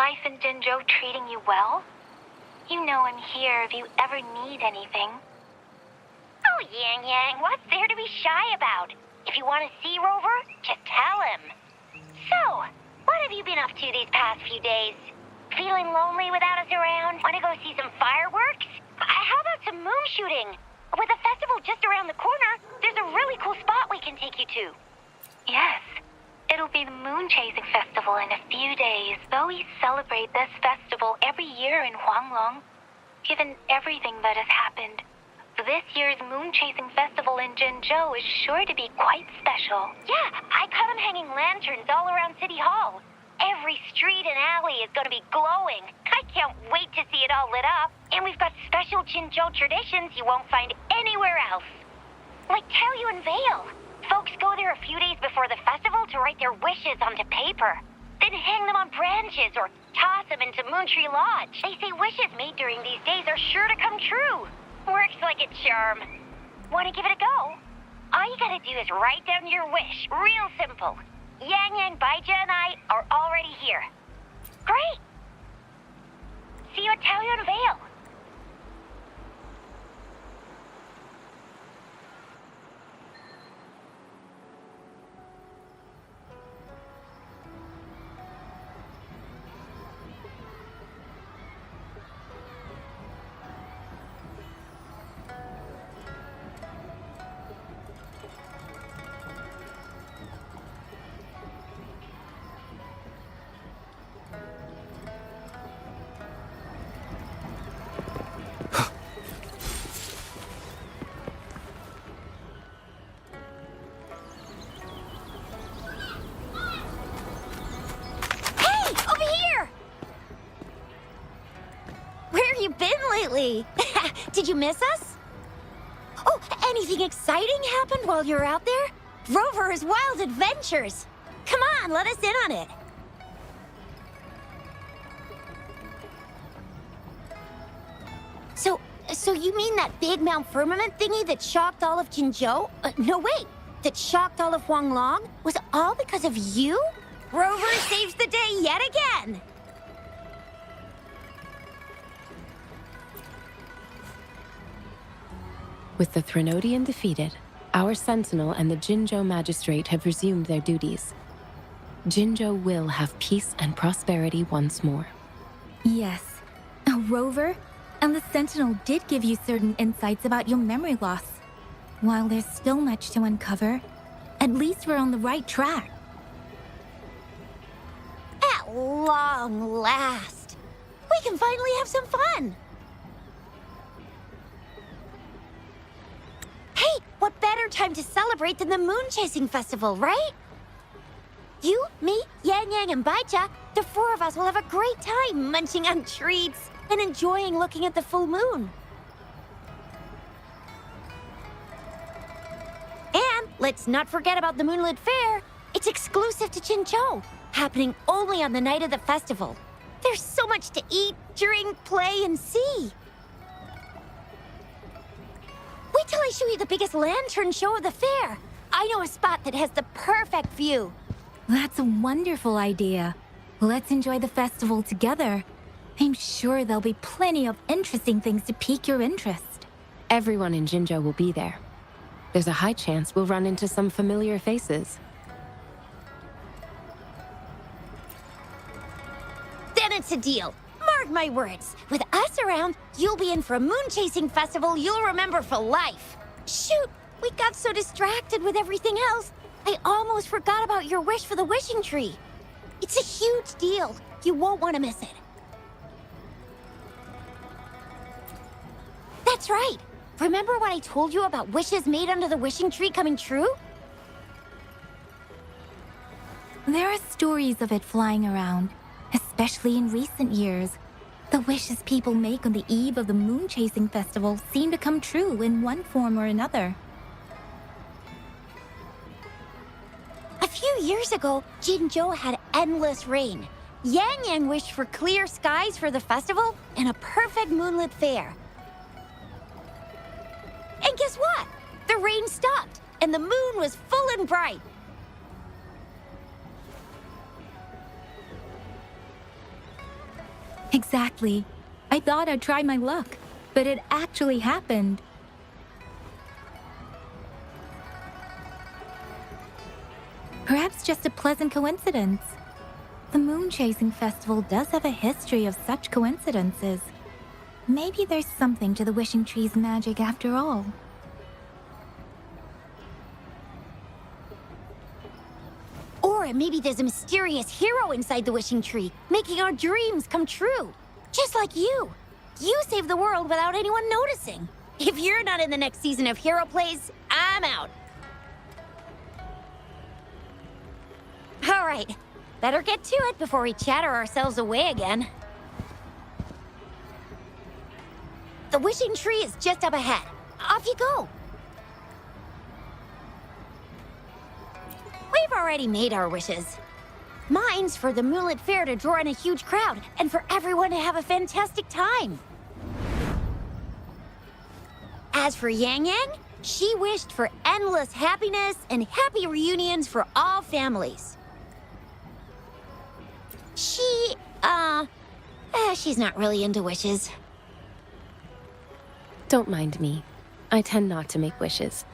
life in Jinzhou treating you well? You know I'm here if you ever need anything. Oh, Yang Yang, what's there to be shy about? If you want to see Rover, just tell him. So, what have you been up to these past few days? Feeling lonely without us around? Want to go see some fireworks? How about some moon shooting? With the festival just around the corner, there's a really cool spot we can take you to. Yes. It'll be the Moon Chasing Festival in a few days, though we celebrate this festival every year in Huanglong. Given everything that has happened, this year's Moon Chasing Festival in Jinzhou is sure to be quite special. Yeah, I caught them hanging lanterns all around City Hall. Every street and alley is going to be glowing. I can't wait to see it all lit up. And we've got special Jinzhou traditions you won't find anywhere else. Like Taoyu and Veil. Folks go there a few days before the festival to write their wishes onto paper. Then hang them on branches or toss them into Moontree Lodge. They say wishes made during these days are sure to come true. Works like a charm. Want to give it a go? All you gotta do is write down your wish. Real simple. Yang Yang, Baija, and I are already here. Great! See you at Taoyu and Veil. Did you miss us? Oh, anything exciting happened while you were out there? Rover's wild adventures. Come on, let us in on it. So you mean that big Mount Firmament thingy that shocked all of Jinzhou? No, wait. That shocked all of Huanglong? Was all because of you? Rover saves the day yet again. With the Threnodian defeated, our Sentinel and the Jinzhou Magistrate have resumed their duties. Jinzhou will have peace and prosperity once more. Yes. Rover, and the Sentinel did give you certain insights about your memory loss. While there's still much to uncover, at least we're on the right track. At long last, we can finally have some fun. Hey, what better time to celebrate than the Moon Chasing Festival, right? You, me, Yang Yang, and Baija, the four of us will have a great time munching on treats and enjoying looking at the full moon. And let's not forget about the Moonlit Fair. It's exclusive to Jinzhou, happening only on the night of the festival. There's so much to eat, drink, play, and see. Wait till I show you the biggest lantern show of the fair. I know a spot that has the perfect view. That's a wonderful idea. Let's enjoy the festival together. I'm sure there'll be plenty of interesting things to pique your interest. Everyone in Jinzhou will be there. There's a high chance we'll run into some familiar faces. Then it's a deal. Mark my words. With us around, you'll be in for a moon-chasing festival you'll remember for life. Shoot, we got so distracted with everything else, I almost forgot about your wish for the wishing tree. It's a huge deal. You won't want to miss it. That's right. Remember what I told you about wishes made under the wishing tree coming true? There are stories of it flying around, especially in recent years. The wishes people make on the eve of the Moon Chasing Festival seem to come true in one form or another. A few years ago, Jinzhou had endless rain. Yang Yang wished for clear skies for the festival and a perfect moonlit fair. And guess what? The rain stopped, and the moon was full and bright. Exactly. I thought I'd try my luck, but it actually happened. Perhaps just a pleasant coincidence. The Moon Chasing Festival does have a history of such coincidences. Maybe there's something to the Wishing Tree's magic after all. Or maybe there's a mysterious hero inside the Wishing Tree, making our dreams come true. Just like you. You saved the world without anyone noticing. If you're not in the next season of Hero Plays, I'm out. All right, better get to it before we chatter ourselves away again. The Wishing Tree is just up ahead. Off you go. We've already made our wishes. Mine's for the Moonlit Fair to draw in a huge crowd and for everyone to have a fantastic time. As for Yang Yang, she wished for endless happiness and happy reunions for all families. She's not really into wishes. Don't mind me. I tend not to make wishes.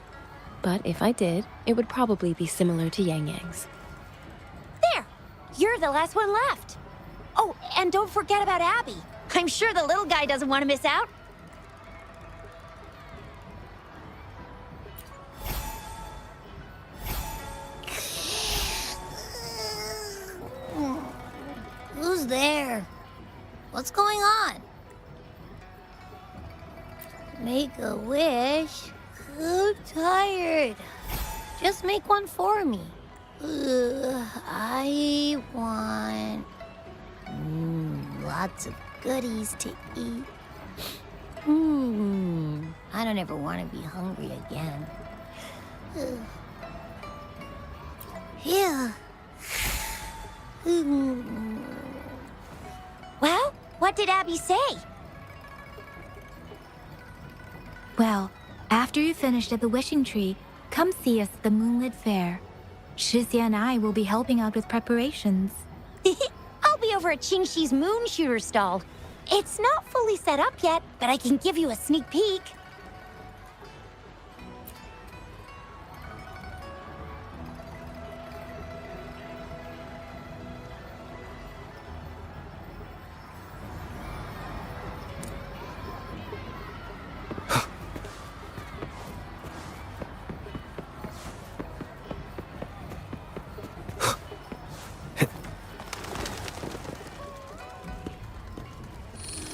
But if I did, it would probably be similar to Yang Yang's. There! You're the last one left. Oh, and don't forget about Abby. I'm sure the little guy doesn't want to miss out. Who's there? What's going on? Make a wish? I'm tired. Just make one for me. I want lots of goodies to eat. I don't ever want to be hungry again. Yeah. Well, what did Abby say? Well, after you finished at the Wishing Tree, come see us at the Moonlit Fair. Shizia and I will be helping out with preparations. I'll be over at Qingxi's Moon Shooter stall. It's not fully set up yet, but I can give you a sneak peek.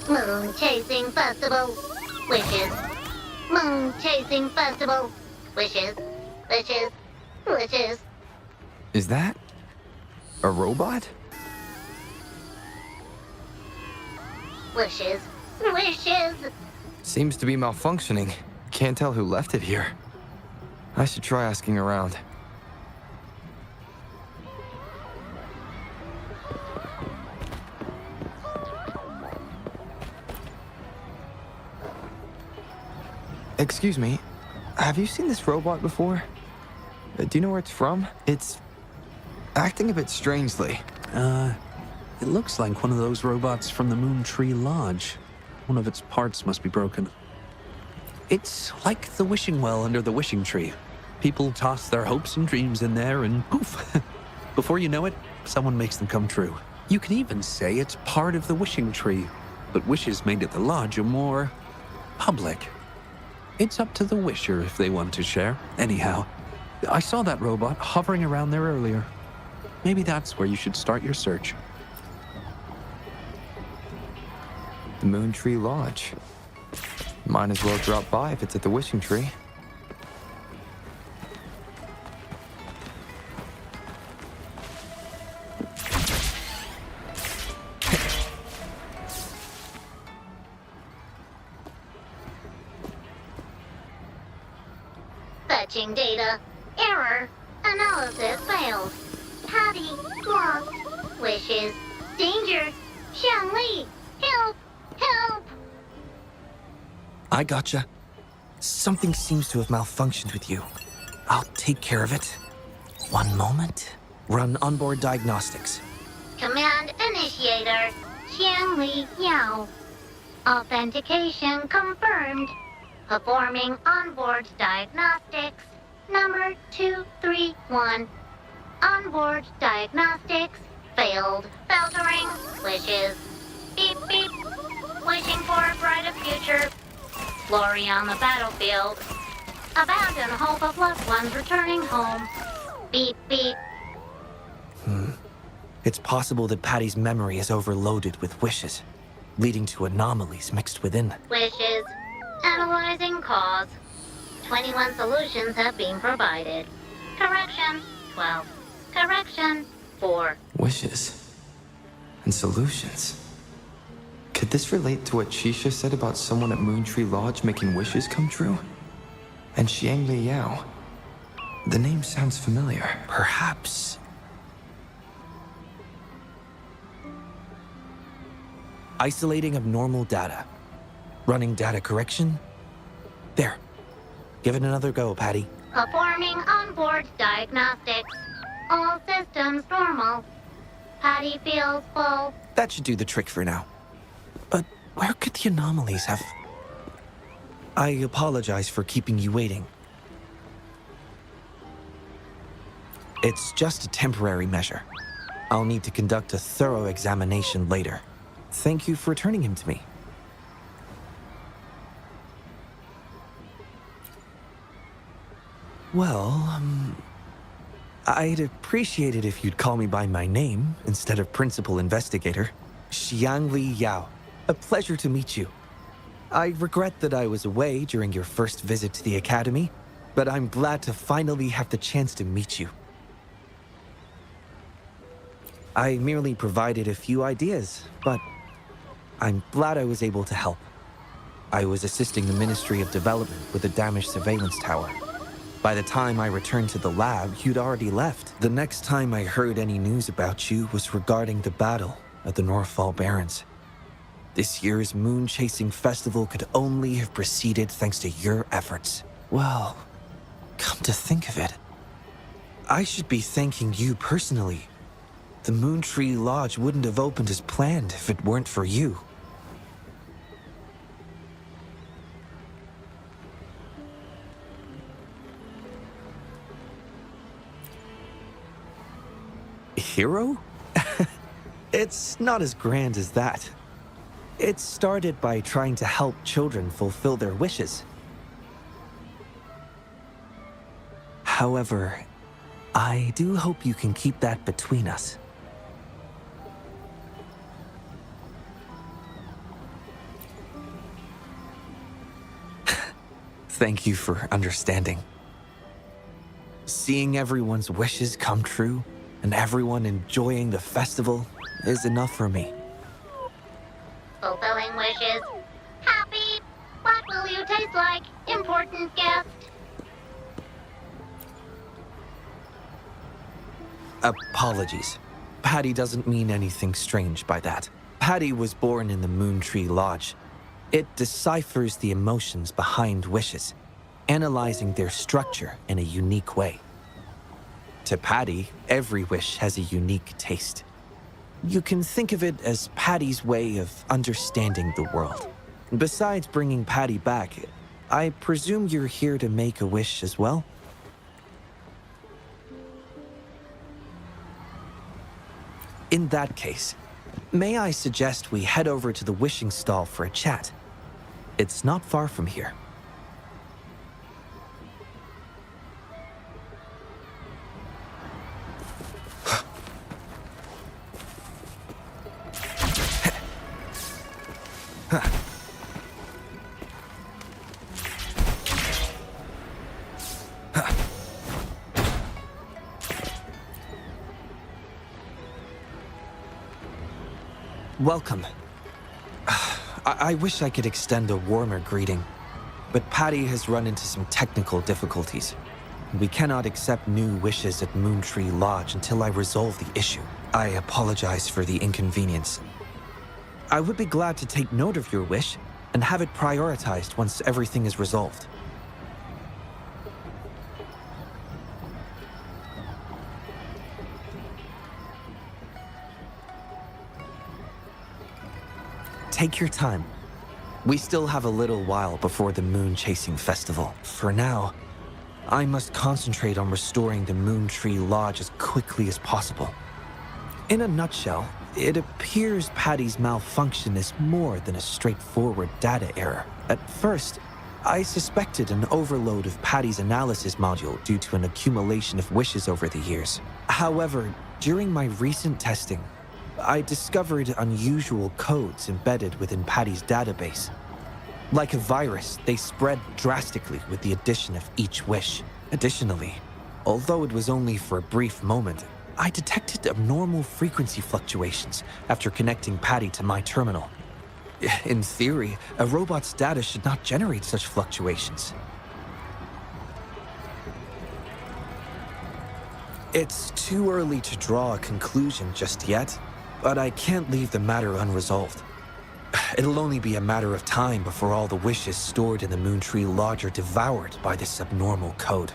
Moon Chasing Festival. Wishes. Moon Chasing Festival. Wishes. Wishes. Wishes. Is that a robot? Wishes. Wishes. Seems to be malfunctioning. Can't tell who left it here. I should try asking around. Excuse me, have you seen this robot before? Do you know where it's from? It's acting a bit strangely. It looks like one of those robots from the Moon Tree Lodge. One of its parts must be broken. It's like the wishing well under the wishing tree. People toss their hopes and dreams in there and poof. Before you know it, someone makes them come true. You can even say it's part of the wishing tree, but wishes made at the lodge are more public. It's up to the wisher if they want to share. Anyhow, I saw that robot hovering around there earlier. Maybe that's where you should start your search. The Moon Tree Lodge. Might as well drop by if it's at the Wishing Tree. Fetching data. Error. Analysis failed. Patty lost. Wishes. Danger. Xiangli. Help. Help. I gotcha. Something seems to have malfunctioned with you. I'll take care of it. One moment. Run onboard diagnostics. Command initiator. Xiangli Yao. Authentication confirmed. Performing onboard diagnostics. Number 231. Onboard diagnostics failed. Filtering wishes. Beep beep. Wishing for a brighter future. Glory on the battlefield. Abandon hope of loved ones returning home. Beep beep. It's possible that Patty's memory is overloaded with wishes, leading to anomalies mixed within. Wishes. Analyzing cause. 21 solutions have been provided. Correction 12. Correction 4. Wishes. And solutions. Could this relate to what Shisha said about someone at Moontree Lodge making wishes come true? And Xiangli Yao. The name sounds familiar. Perhaps. Isolating abnormal data. Running data correction. There. Give it another go, Patty. Performing onboard diagnostics. All systems normal. Patty feels full. That should do the trick for now. But where could the anomalies have... I apologize for keeping you waiting. It's just a temporary measure. I'll need to conduct a thorough examination later. Thank you for returning him to me. Well, I'd appreciate it if you'd call me by my name instead of Principal Investigator. Xiangli Yao. A pleasure to meet you. I regret that I was away during your first visit to the Academy, but I'm glad to finally have the chance to meet you. I merely provided a few ideas, but I'm glad I was able to help. I was assisting the Ministry of Development with a damaged surveillance tower. By the time I returned to the lab, you'd already left. The next time I heard any news about you was regarding the battle at the Northfall Barrens. This year's Moon Chasing Festival could only have proceeded thanks to your efforts. Well, come to think of it, I should be thanking you personally. The Moontree Lodge wouldn't have opened as planned if it weren't for you. Hero? It's not as grand as that. It started by trying to help children fulfill their wishes. However, I do hope you can keep that between us. Thank you for understanding. Seeing everyone's wishes come true and everyone enjoying the festival is enough for me. Fulfilling wishes. Happy. What will you taste like? Important guest. Apologies. Patty doesn't mean anything strange by that. Patty was born in the Moontree Lodge. It deciphers the emotions behind wishes, analyzing their structure in a unique way. To Patty, every wish has a unique taste. You can think of it as Patty's way of understanding the world. Besides bringing Patty back, I presume you're here to make a wish as well? In that case, may I suggest we head over to the wishing stall for a chat? It's not far from here. Welcome. I wish I could extend a warmer greeting, but Patty has run into some technical difficulties. We cannot accept new wishes at Moontree Lodge until I resolve the issue. I apologize for the inconvenience. I would be glad to take note of your wish and have it prioritized once everything is resolved. take your time. We still have a little while before the Moon Chasing Festival. For now, I must concentrate on restoring the Moon Tree Lodge as quickly as possible. In a nutshell, it appears Patty's malfunction is more than a straightforward data error. At first, I suspected an overload of Patty's analysis module due to an accumulation of wishes over the years. However, during my recent testing, I discovered unusual codes embedded within Patty's database. Like a virus, they spread drastically with the addition of each wish. Additionally, although it was only for a brief moment, I detected abnormal frequency fluctuations after connecting Patty to my terminal. In theory, a robot's data should not generate such fluctuations. It's too early to draw a conclusion just yet, but I can't leave the matter unresolved. It'll only be a matter of time before all the wishes stored in the Moon Tree Lodge are devoured by this abnormal code.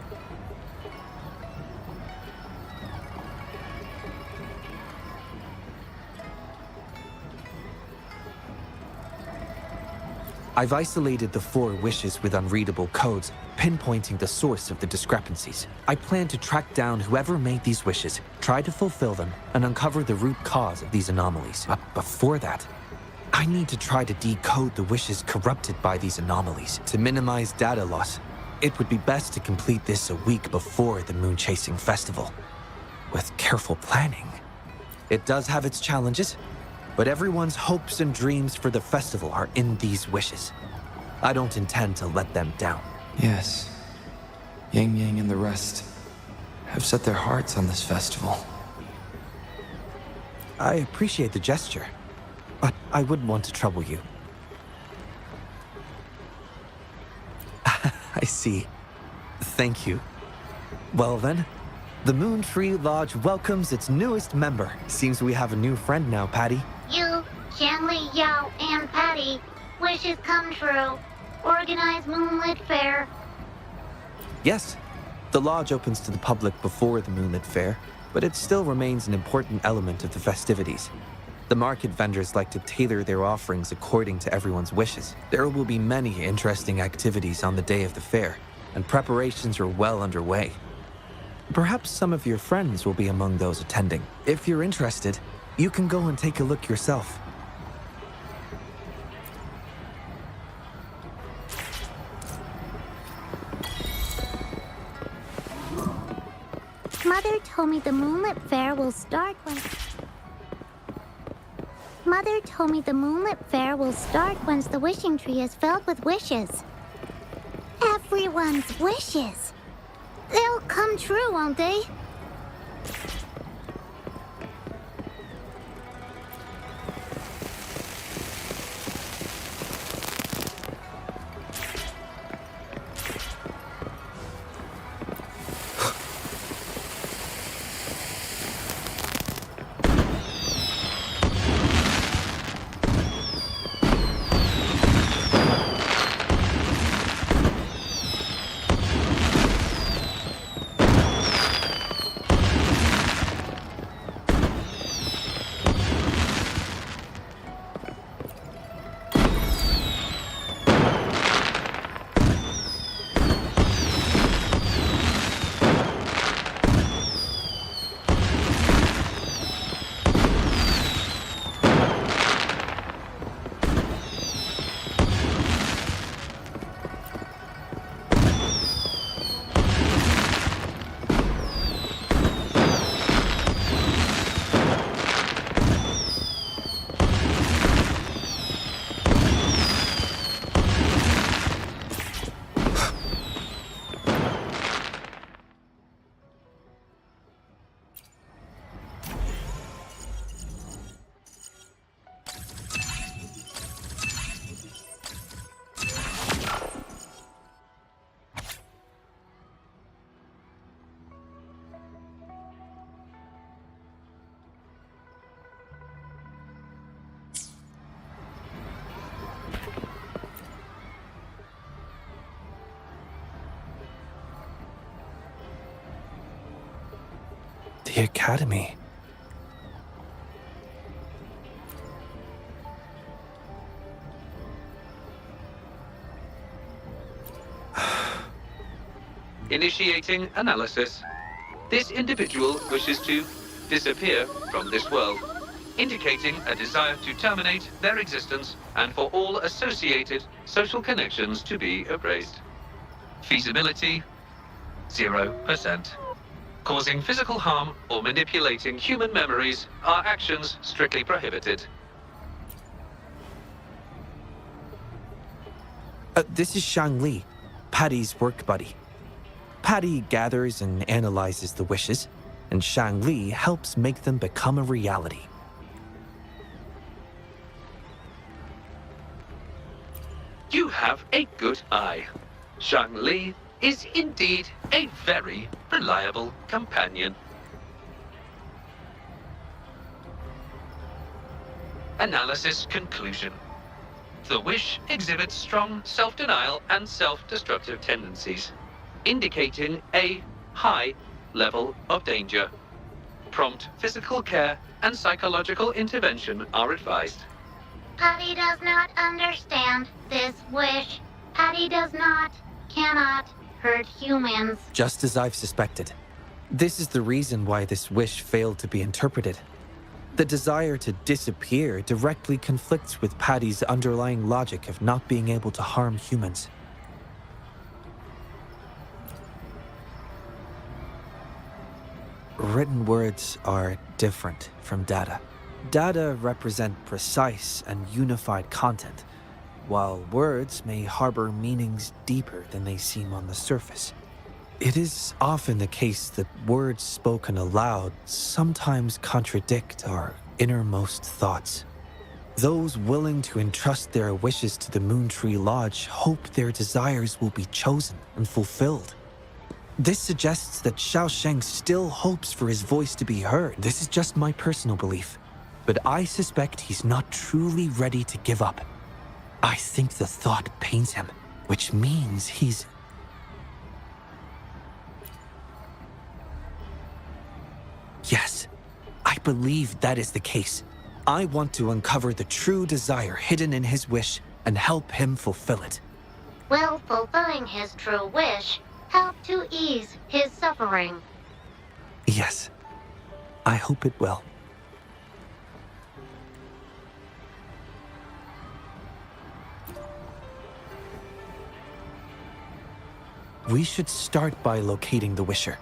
I've isolated the 4 wishes with unreadable codes, pinpointing the source of the discrepancies. I plan to track down whoever made these wishes, try to fulfill them, and uncover the root cause of these anomalies. But before that, I need to try to decode the wishes corrupted by these anomalies. To minimize data loss, it would be best to complete this a week before the Moon Chasing Festival. With careful planning. It does have its challenges, but everyone's hopes and dreams for the festival are in these wishes. I don't intend to let them down. Yes. Yang Yang and the rest have set their hearts on this festival. I appreciate the gesture, but I wouldn't want to trouble you. I see. Thank you. Well then, the Moon Tree Lodge welcomes its newest member. Seems we have a new friend now, Patty. You, Shanley, Yao, and Patty, wishes come true. Organize Moonlit Fair. Yes, the lodge opens to the public before the Moonlit Fair, but it still remains an important element of the festivities. The market vendors like to tailor their offerings according to everyone's wishes. There will be many interesting activities on the day of the fair, and preparations are well underway. Perhaps some of your friends will be among those attending. If you're interested, you can go and take a look yourself. Mother told me the Moonlit Fair will start when... Mother told me the Moonlit Fair will start once the wishing tree is filled with wishes. Everyone's wishes. They'll come true, won't they? The Academy. Initiating analysis. This individual wishes to disappear from this world, indicating a desire to terminate their existence and for all associated social connections to be erased. Feasibility, 0%. Causing physical harm or manipulating human memories are actions strictly prohibited. This is Shang Li, Patty's work buddy. Patty gathers and analyzes the wishes, and Shang Li helps make them become a reality. You have a good eye. Shang Li is indeed a very reliable companion. Analysis conclusion. The wish exhibits strong self-denial and self-destructive tendencies, indicating a high level of danger. Prompt physical care and psychological intervention are advised. Patty does not understand this wish. Patty cannot hurt humans. Just as I've suspected. This is the reason why this wish failed to be interpreted. The desire to disappear directly conflicts with Patty's underlying logic of not being able to harm humans. Written words are different from data. Data represent precise and unified content, while words may harbor meanings deeper than they seem on the surface. It is often the case that words spoken aloud sometimes contradict our innermost thoughts. Those willing to entrust their wishes to the Moontree Lodge hope their desires will be chosen and fulfilled. This suggests that Xiaosheng still hopes for his voice to be heard. This is just my personal belief, but I suspect he's not truly ready to give up. I think the thought pains him, which means he's... Yes, I believe that is the case. I want to uncover the true desire hidden in his wish and help him fulfill it. Will fulfilling his true wish help to ease his suffering? Yes, I hope it will. We should start by locating the Wisher.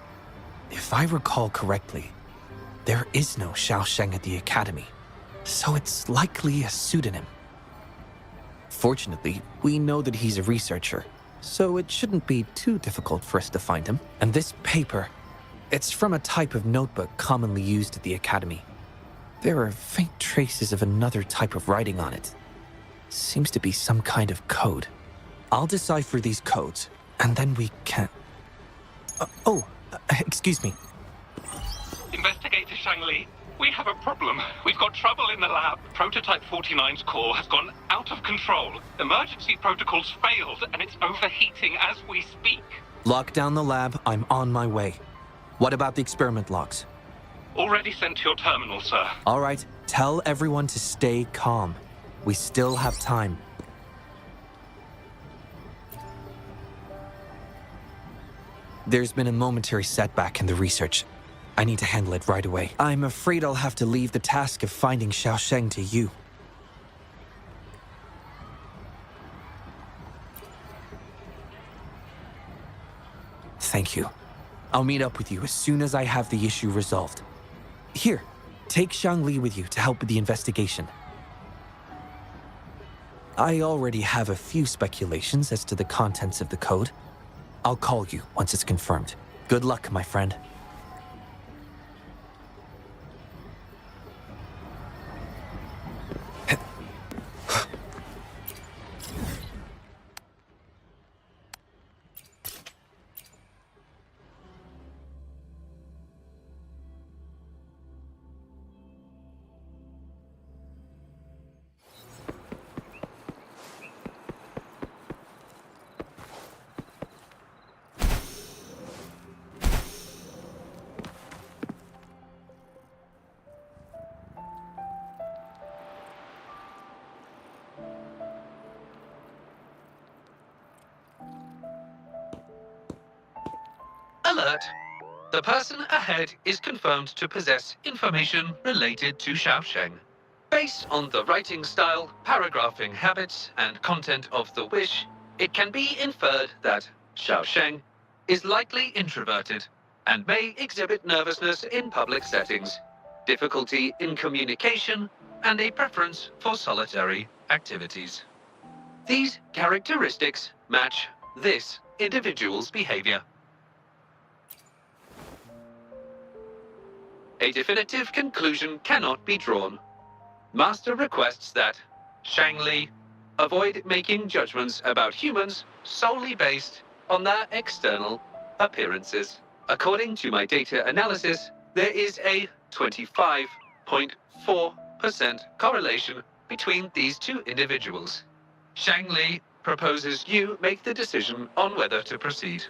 If I recall correctly, there is no Xiaosheng at the Academy, so it's likely a pseudonym. Fortunately, we know that he's a researcher, so it shouldn't be too difficult for us to find him. And this paper, it's from a type of notebook commonly used at the Academy. There are faint traces of another type of writing on it. Seems to be some kind of code. I'll decipher these codes, and then we can... excuse me. Investigator Shang Li, we have a problem. We've got trouble in the lab. Prototype 49's core has gone out of control. Emergency protocols failed, and it's overheating as we speak. Lock down the lab. I'm on my way. What about the experiment logs? Already sent to your terminal, sir. All right. Tell everyone to stay calm. We still have time. There's been a momentary setback in the research. I need to handle it right away. I'm afraid I'll have to leave the task of finding Xiaosheng to you. Thank you. I'll meet up with you as soon as I have the issue resolved. Here, take Shang Li with you to help with the investigation. I already have a few speculations as to the contents of the code. I'll call you once it's confirmed. Good luck, my friend. Alert! The person ahead is confirmed to possess information related to Xiaosheng. Based on the writing style, paragraphing habits, and content of the wish, it can be inferred that Xiaosheng is likely introverted and may exhibit nervousness in public settings, difficulty in communication, and a preference for solitary activities. These characteristics match this individual's behavior. A definitive conclusion cannot be drawn. Master requests that Shangli avoid making judgments about humans solely based on their external appearances. According to my data analysis, there is a 25.4% correlation between these two individuals. Shangli proposes you make the decision on whether to proceed.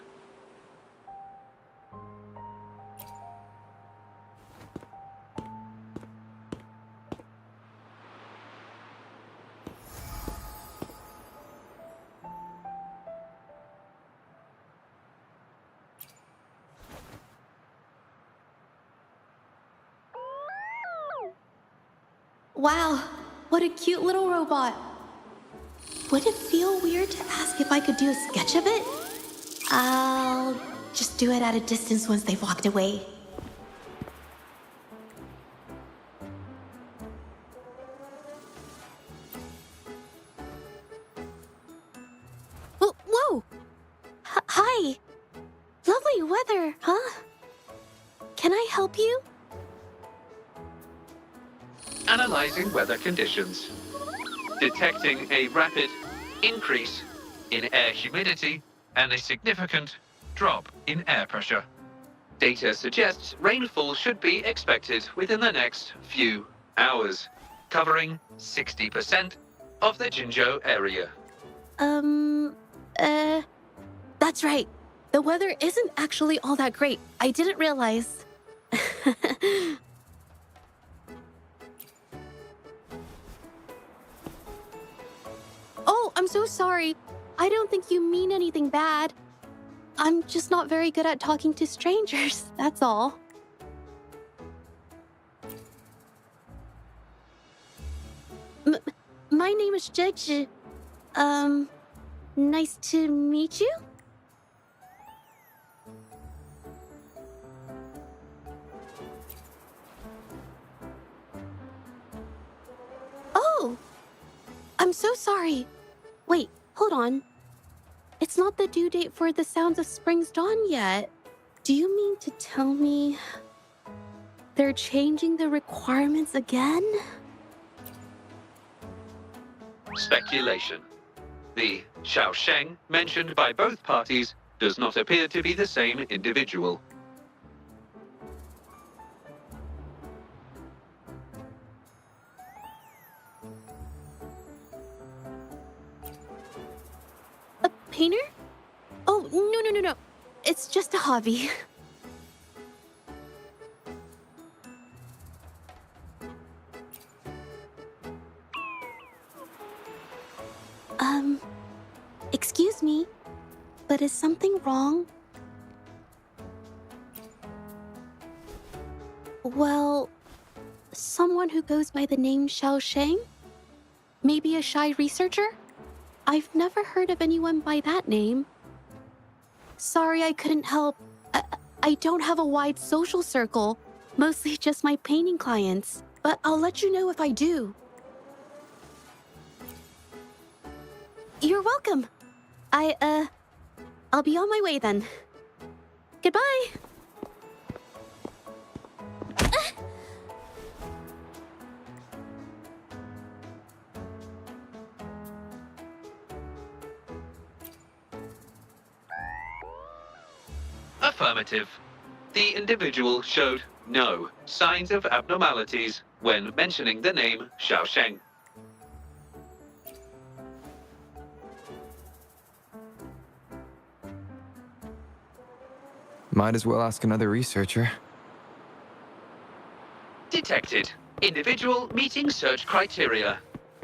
Wow, what a cute little robot. Would it feel weird to ask if I could do a sketch of it? I'll just do it at a distance once they've walked away. Whoa! Hi! Lovely weather, huh? Can I help you? Analyzing weather conditions. Detecting a rapid increase in air humidity and a significant drop in air pressure. Data suggests rainfall should be expected within the next few hours, covering 60% of the Jinzhou area. That's right. The weather isn't actually all that great. I didn't realize. Oh, I'm so sorry. I don't think you mean anything bad. I'm just not very good at talking to strangers, that's all. My name is Zhezhi. Nice to meet you? Oh! I'm so sorry. Wait, hold on. It's not the due date for The Sounds of Spring's Dawn yet. Do you mean to tell me they're changing the requirements again? Speculation. The Xiaosheng mentioned by both parties does not appear to be the same individual. A painter? Oh, no. It's just a hobby. Excuse me, but is something wrong? Well, someone who goes by the name Xiaosheng? Maybe a shy researcher? I've never heard of anyone by that name. Sorry I couldn't help. I don't have a wide social circle, mostly just my painting clients, but I'll let you know if I do. You're welcome. I'll be on my way then. Goodbye. Affirmative. The individual showed no signs of abnormalities when mentioning the name Xiaosheng. Might as well ask another researcher. Detected. Individual meeting search criteria.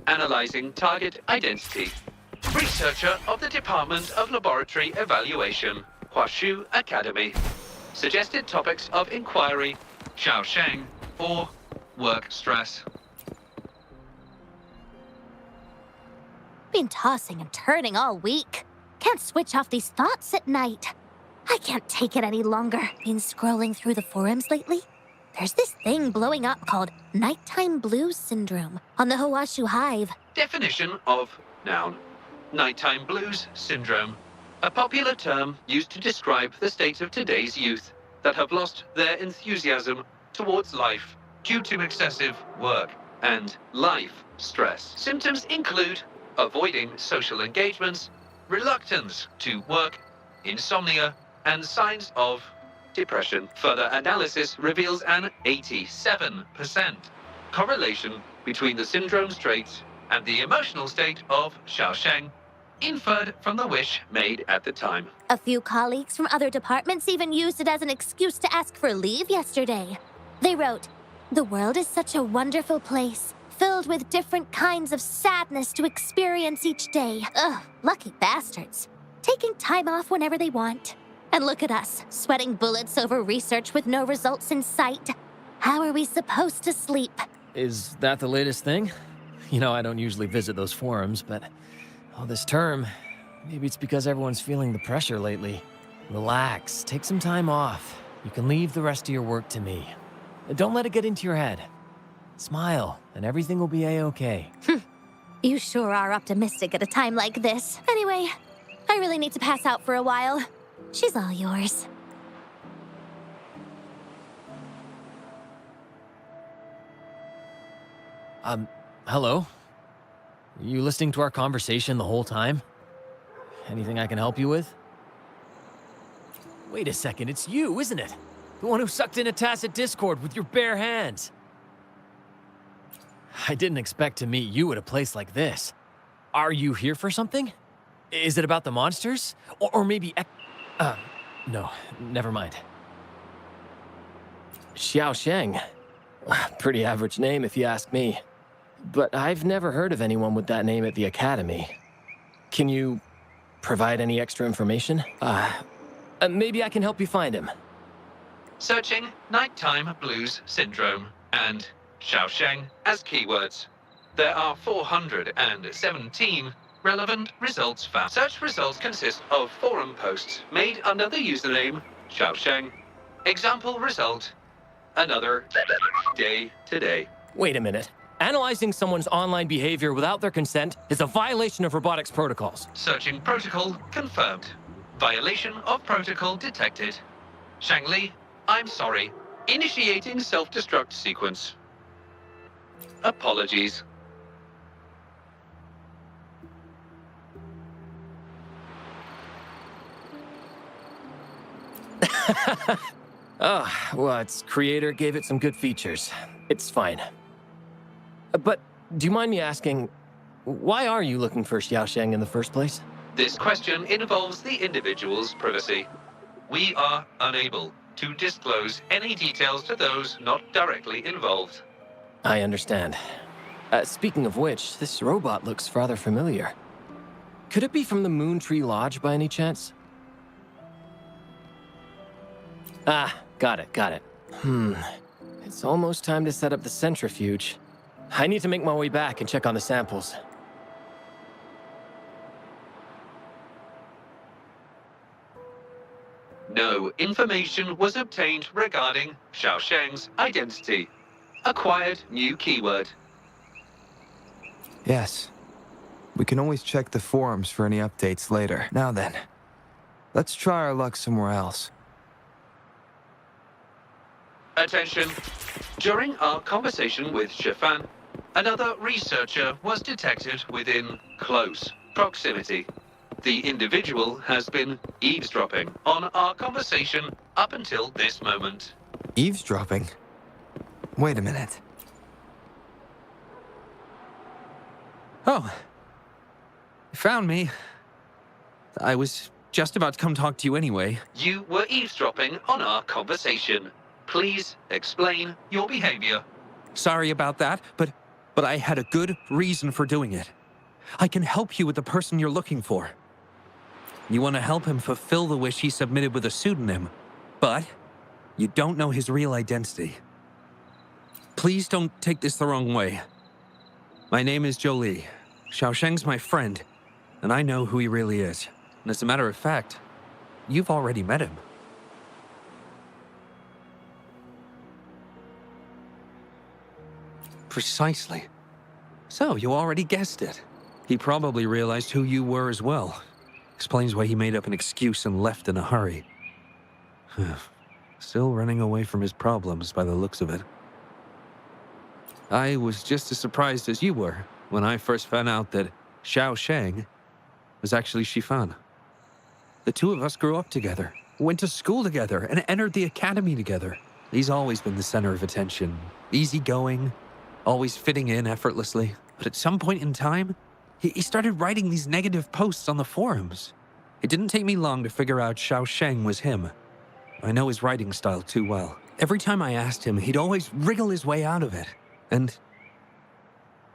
Analyzing target identity. Researcher of the Department of Laboratory Evaluation, Huashu Academy. Suggested topics of inquiry, Xiaosheng, or work stress. Been tossing and turning all week. Can't switch off these thoughts at night. I can't take it any longer. Been scrolling through the forums lately. There's this thing blowing up called nighttime blues syndrome on the Hawashu Hive. Definition of noun. Nighttime blues syndrome. A popular term used to describe the state of today's youth that have lost their enthusiasm towards life due to excessive work and life stress. Symptoms include avoiding social engagements, reluctance to work, insomnia, and signs of depression. Further analysis reveals an 87% correlation between the syndrome's traits and the emotional state of Xiaosheng, inferred from the wish made at the time. A few colleagues from other departments even used it as an excuse to ask for leave yesterday. They wrote, "The world is such a wonderful place, filled with different kinds of sadness to experience each day. Ugh, lucky bastards. Taking time off whenever they want. And look at us, sweating bullets over research with no results in sight. How are we supposed to sleep?" Is that the latest thing? You know, I don't usually visit those forums, but this term, maybe it's because everyone's feeling the pressure lately. Relax, take some time off. You can leave the rest of your work to me. Don't let it get into your head. Smile, and everything will be a-okay. You sure are optimistic at a time like this. Anyway, I really need to pass out for a while. She's all yours. Hello? You listening to our conversation the whole time? Anything I can help you with? Wait a second, it's you, isn't it? The one who sucked in a tacit discord with your bare hands. I didn't expect to meet you at a place like this. Are you here for something? Is it about the monsters? Or maybe... no, never mind. Xiaosheng. Pretty average name if you ask me. But I've never heard of anyone with that name at the Academy. Can you provide any extra information? Maybe I can help you find him. Searching nighttime blues syndrome and Xiaosheng as keywords. There are 417 relevant results found. Search results consist of forum posts made under the username Xiaosheng. Example result, another day today. Wait a minute. Analyzing someone's online behavior without their consent is a violation of robotics protocols. Searching protocol confirmed. Violation of protocol detected. Shangli, I'm sorry. Initiating self-destruct sequence. Apologies. Well, its creator gave it some good features. It's fine. But do you mind me asking, why are you looking for Xiaosheng in the first place? This question involves the individual's privacy. We are unable to disclose any details to those not directly involved. I understand. Speaking of which, this robot looks rather familiar. Could it be from the Moon Tree Lodge by any chance? Got it. It's almost time to set up the centrifuge. I need to make my way back and check on the samples. No information was obtained regarding Xiaosheng's identity. Acquired new keyword. Yes. We can always check the forums for any updates later. Now then, let's try our luck somewhere else. Attention. During our conversation with Shifan, another researcher was detected within close proximity. The individual has been eavesdropping on our conversation up until this moment. Eavesdropping? Wait a minute. Oh. You found me. I was just about to come talk to you anyway. You were eavesdropping on our conversation. Please explain your behavior. Sorry about that, but I had a good reason for doing it. I can help you with the person you're looking for. You want to help him fulfill the wish he submitted with a pseudonym, but You don't know his real identity. Please don't take this the wrong way. My name is Jolie. Xiaosheng's my friend, and I know who he really is. And as a matter of fact, you've already met him. Precisely. So, you already guessed it. He probably realized who you were as well. Explains why he made up an excuse and left in a hurry. Still running away from his problems by the looks of it. I was just as surprised as you were when I first found out that Xiaosheng was actually Shifan. The two of us grew up together, went to school together, and entered the academy together. He's always been the center of attention, easygoing, always fitting in effortlessly. But at some point in time, he started writing these negative posts on the forums. It didn't take me long to figure out Xiaosheng was him. I know his writing style too well. Every time I asked him, he'd always wriggle his way out of it. And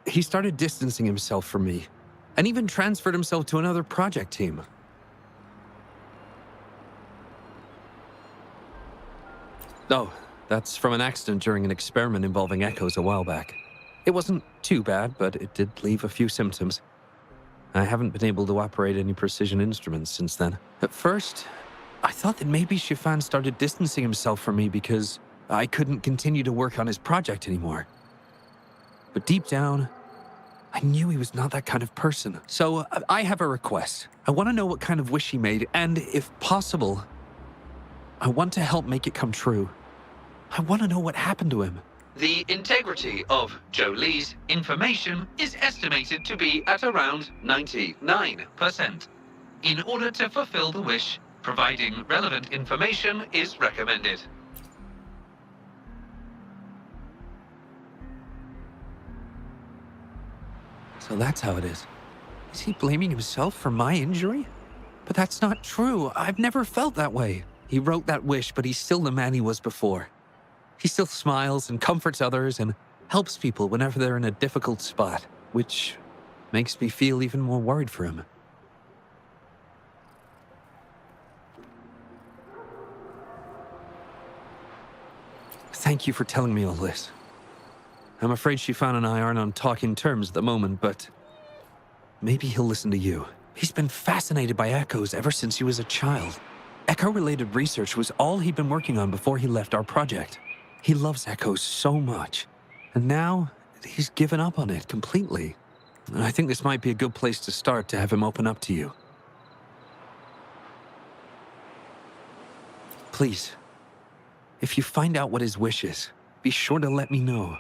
he started distancing himself from me, and even transferred himself to another project team. Oh, that's from an accident during an experiment involving echoes a while back. It wasn't too bad, but it did leave a few symptoms. I haven't been able to operate any precision instruments since then. At first, I thought that maybe Shifan started distancing himself from me because I couldn't continue to work on his project anymore. But deep down, I knew he was not that kind of person. So I have a request. I want to know what kind of wish he made, and if possible, I want to help make it come true. I want to know what happened to him. The integrity of Jolie's information is estimated to be at around 99%. In order to fulfill the wish, providing relevant information is recommended. So that's how it is. Is he blaming himself for my injury? But that's not true. I've never felt that way. He wrote that wish, but he's still the man he was before. He still smiles and comforts others and helps people whenever they're in a difficult spot, which makes me feel even more worried for him. Thank you for telling me all this. I'm afraid Shifan and I aren't on talking terms at the moment, but maybe he'll listen to you. He's been fascinated by echoes ever since he was a child. Echo-related research was all he'd been working on before he left our project. He loves echoes so much, and now he's given up on it completely. And I think this might be a good place to start to have him open up to you. Please, if you find out what his wish is, be sure to let me know.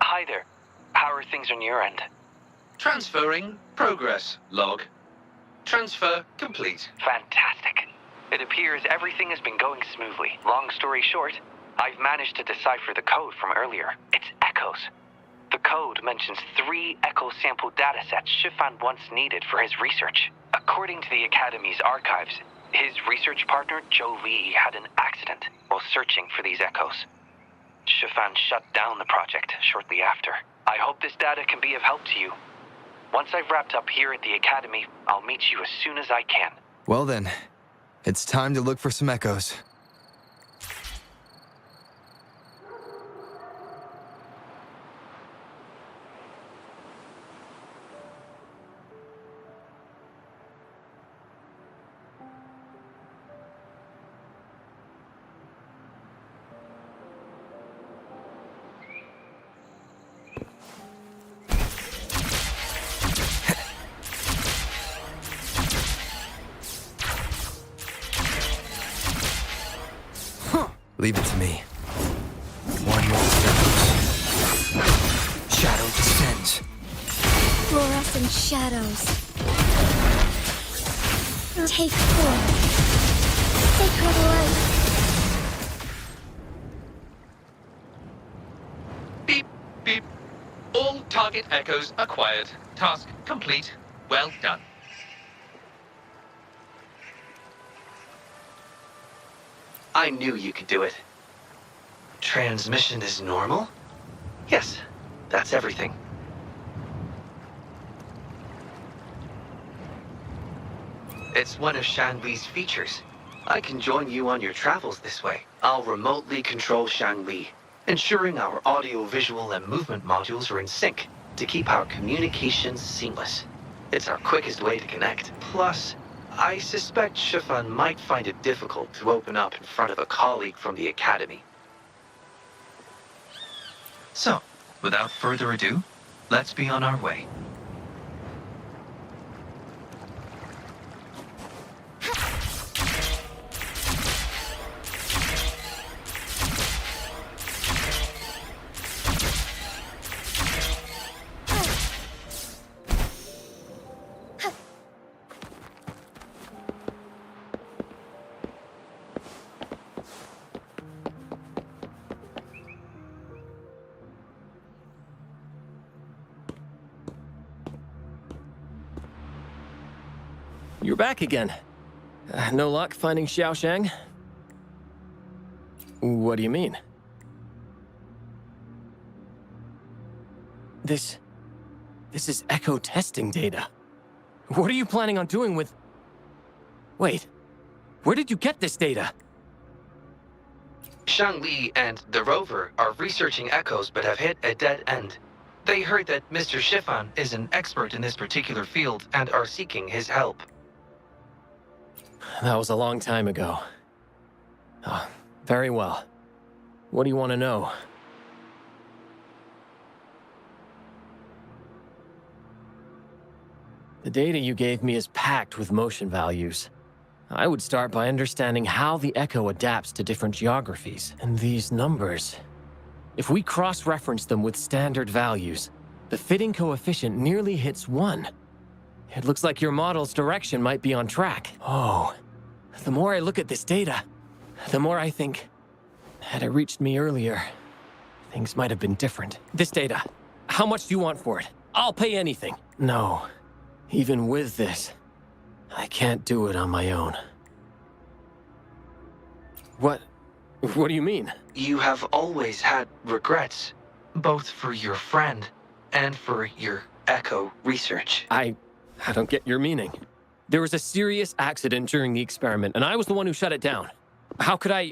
Hi there. How are things on your end? Transferring progress log. Transfer complete. Fantastic. It appears everything has been going smoothly. Long story short, I've managed to decipher the code from earlier. It's echoes. The code mentions 3 echo sample datasets Shifan once needed for his research. According to the Academy's archives, his research partner, Jolie, had an accident while searching for these echoes. Shifan shut down the project shortly after. I hope this data can be of help to you. Once I've wrapped up here at the Academy, I'll meet you as soon as I can. Well then, it's time to look for some echoes. Leave it to me. One more shadow descends. Fluorescent shadows. Take form. Sacred light. Beep, beep. All target echoes acquired. Task complete. Well done. I knew you could do it. Transmission is normal? Yes, that's everything. It's one of Shangli's features. I can join you on your travels this way. I'll remotely control Shangli, ensuring our audio, visual, and movement modules are in sync to keep our communications seamless. It's our quickest way to connect. Plus, I suspect Shifan might find it difficult to open up in front of a colleague from the Academy. So, without further ado, let's be on our way. You're back again. No luck finding Xiaoshang? What do you mean? This is echo testing data. What are you planning on doing with... Wait, where did you get this data? Shangli and the rover are researching echoes but have hit a dead end. They heard that Mr. Shifan is an expert in this particular field and are seeking his help. That was a long time ago. Oh, very well. What do you want to know? The data you gave me is packed with motion values. I would start by understanding how the echo adapts to different geographies. And these numbers... If we cross-reference them with standard values, the fitting coefficient nearly hits 1. It looks like your model's direction might be on track. Oh, the more I look at this data, the more I think, had it reached me earlier, things might have been different. This data, how much do you want for it? I'll pay anything. No, even with this, I can't do it on my own. What do you mean? You have always had regrets, both for your friend and for your echo research. I don't get your meaning. There was a serious accident during the experiment, and I was the one who shut it down. How could I...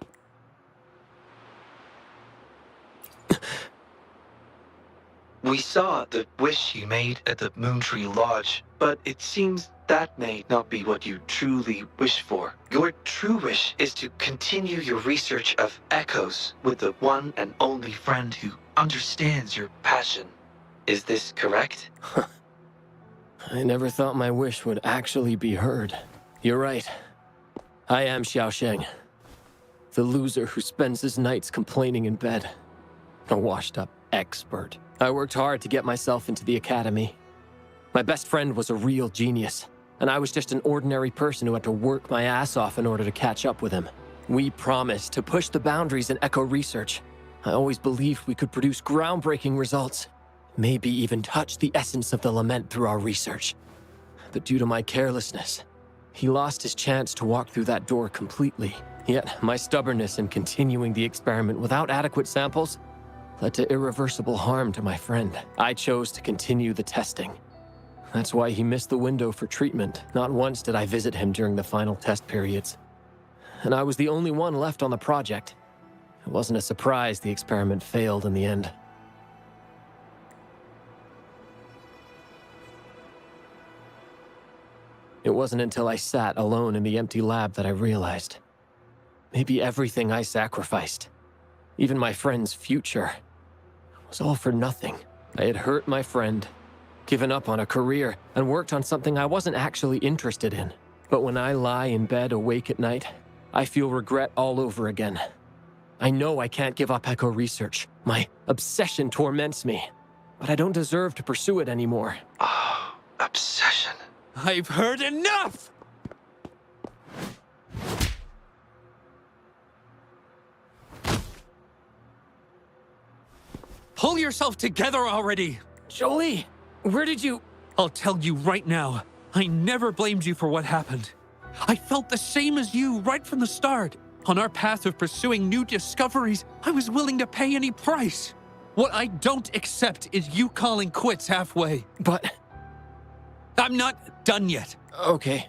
We saw the wish you made at the Moontree Lodge, but it seems that may not be what you truly wish for. Your true wish is to continue your research of echoes with the one and only friend who understands your passion. Is this correct? I never thought my wish would actually be heard. You're right. I am Xiaosheng, the loser who spends his nights complaining in bed. A washed-up expert. I worked hard to get myself into the academy. My best friend was a real genius, and I was just an ordinary person who had to work my ass off in order to catch up with him. We promised to push the boundaries in echo research. I always believed we could produce groundbreaking results. Maybe even touch the essence of the lament through our research. But due to my carelessness, he lost his chance to walk through that door completely. Yet, my stubbornness in continuing the experiment without adequate samples led to irreversible harm to my friend. I chose to continue the testing. That's why he missed the window for treatment. Not once did I visit him during the final test periods. And I was the only one left on the project. It wasn't a surprise the experiment failed in the end. It wasn't until I sat alone in the empty lab that I realized. Maybe everything I sacrificed, even my friend's future, was all for nothing. I had hurt my friend, given up on a career, and worked on something I wasn't actually interested in. But when I lie in bed awake at night, I feel regret all over again. I know I can't give up echo research. My obsession torments me, but I don't deserve to pursue it anymore. Oh, obsession. I've heard enough! Pull yourself together already! Jolie, where did you... I'll tell you right now, I never blamed you for what happened. I felt the same as you right from the start. On our path of pursuing new discoveries, I was willing to pay any price. What I don't accept is you calling quits halfway. But... I'm not done yet. Okay.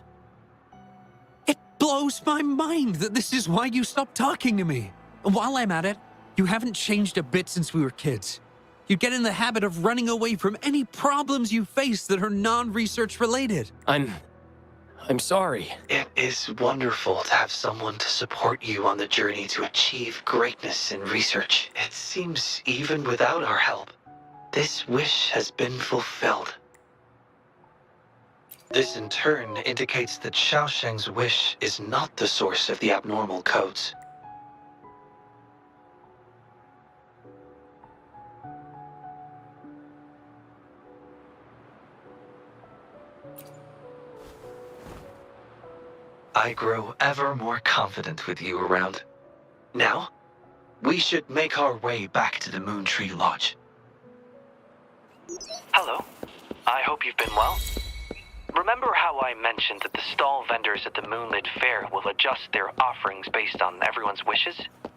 blows my mind that this is why you stopped talking to me. While I'm at it, you haven't changed a bit since we were kids. You get in the habit of running away from any problems you face that are non-research related. I'm sorry. It is wonderful to have someone to support you on the journey to achieve greatness in research. It seems even without our help, this wish has been fulfilled. This in turn indicates that Xiaosheng's wish is not the source of the abnormal codes. I grow ever more confident with you around. Now, we should make our way back to the Moon Tree Lodge. Hello. I hope you've been well. Remember how I mentioned that the stall vendors at the Moonlit Fair will adjust their offerings based on everyone's wishes?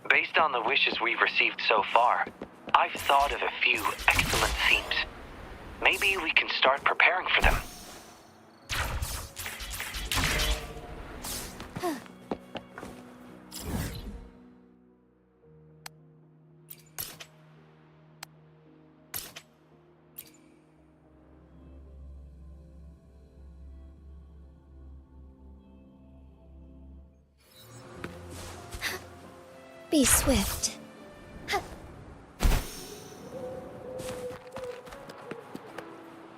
Based on the wishes we've received so far, I've thought of a few excellent themes. Maybe we can start preparing for them. Be swift.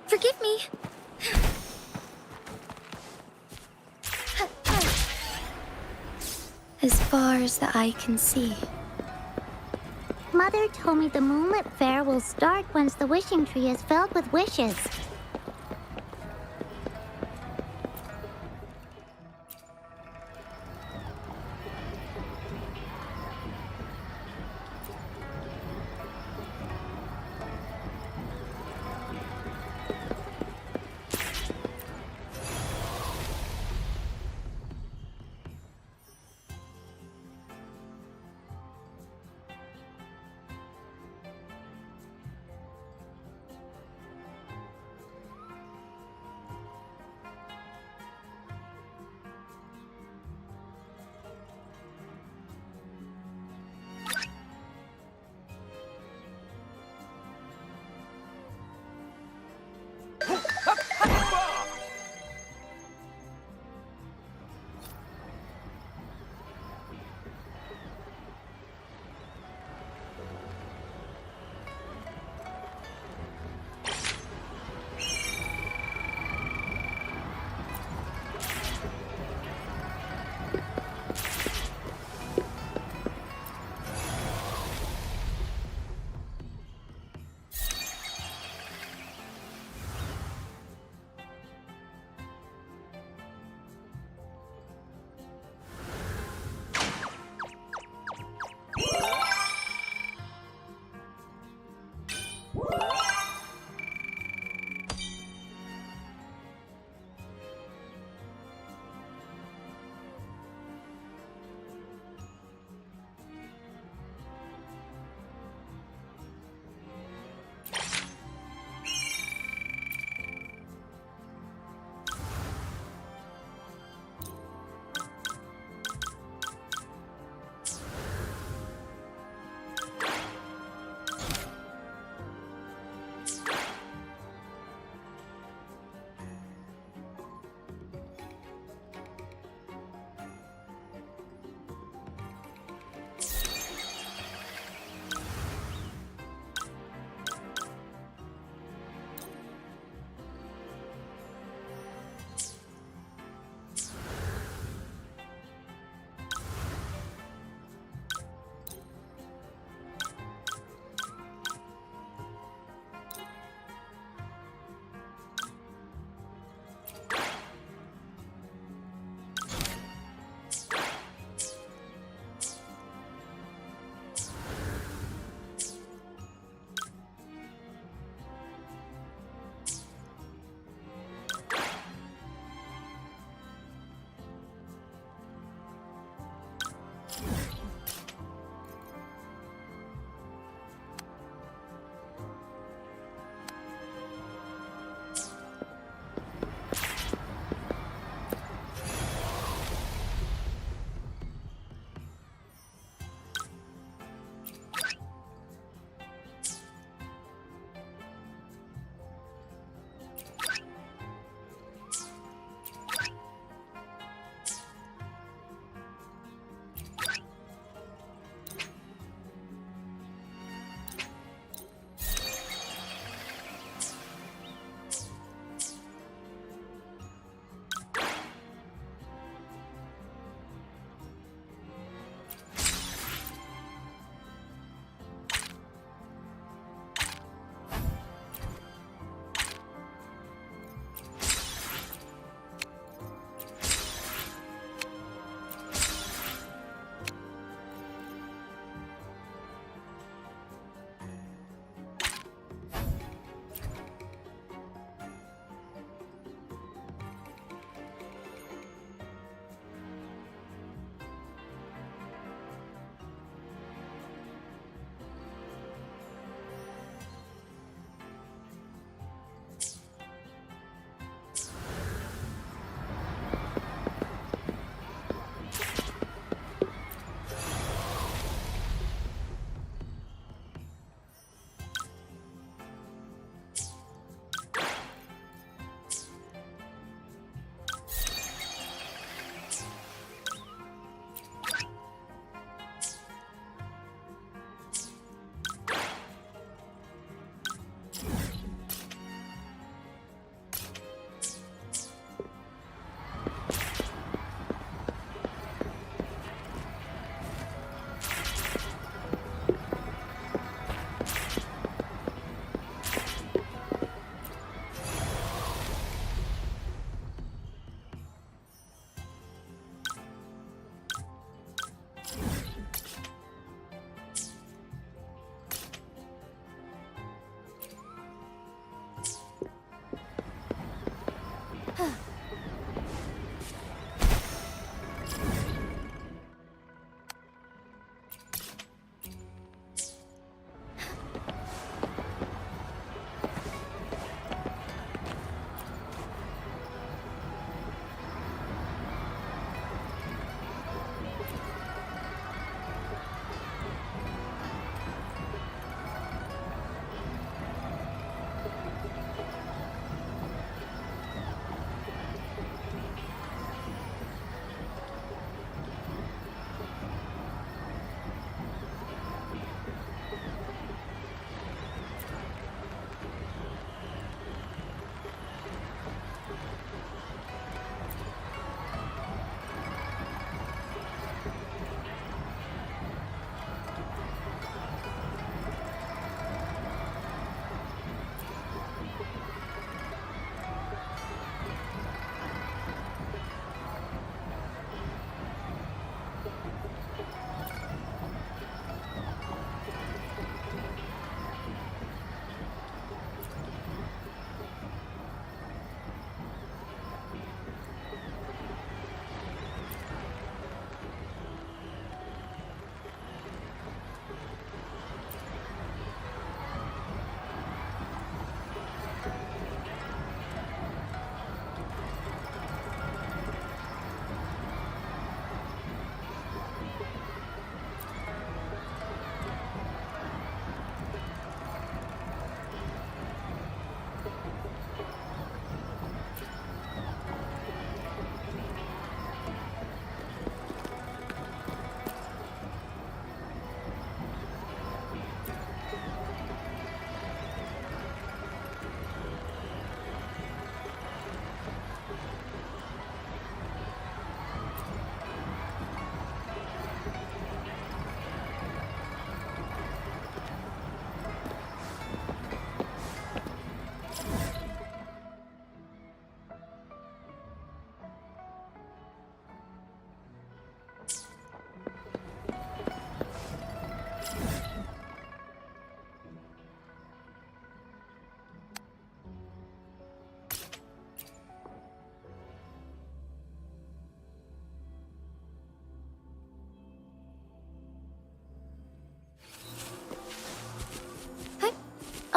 Forgive me. As far as the eye can see. Mother told me the Moonlit Fair will start once the wishing tree is filled with wishes.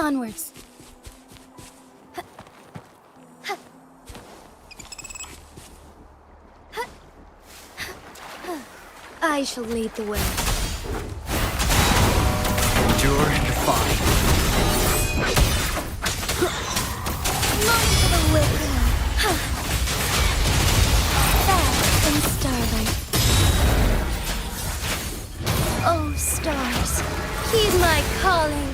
Onwards. I shall lead the way. Endure and defy. Long for the wicked. Fast in starlight. Oh, stars, heed my calling.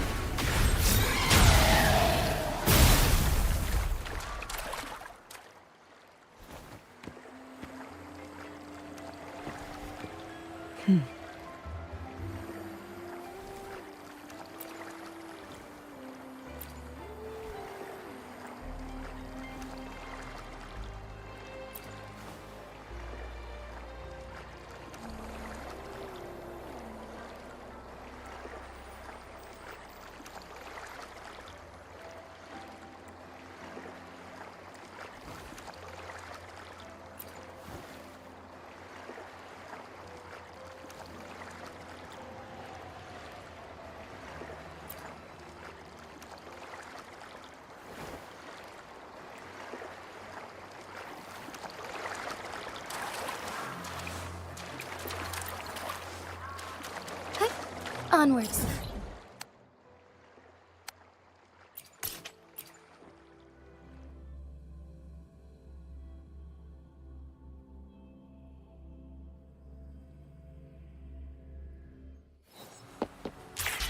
Onwards.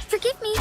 Forgive me.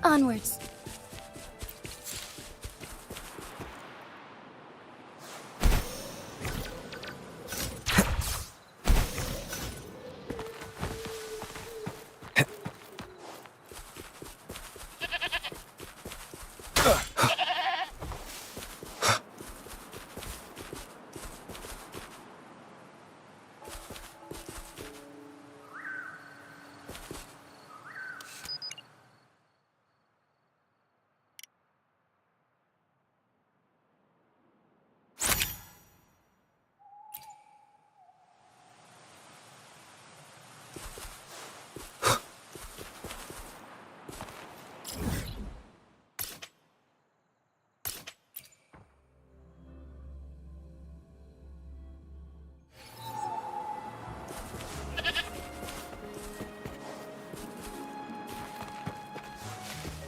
Onwards.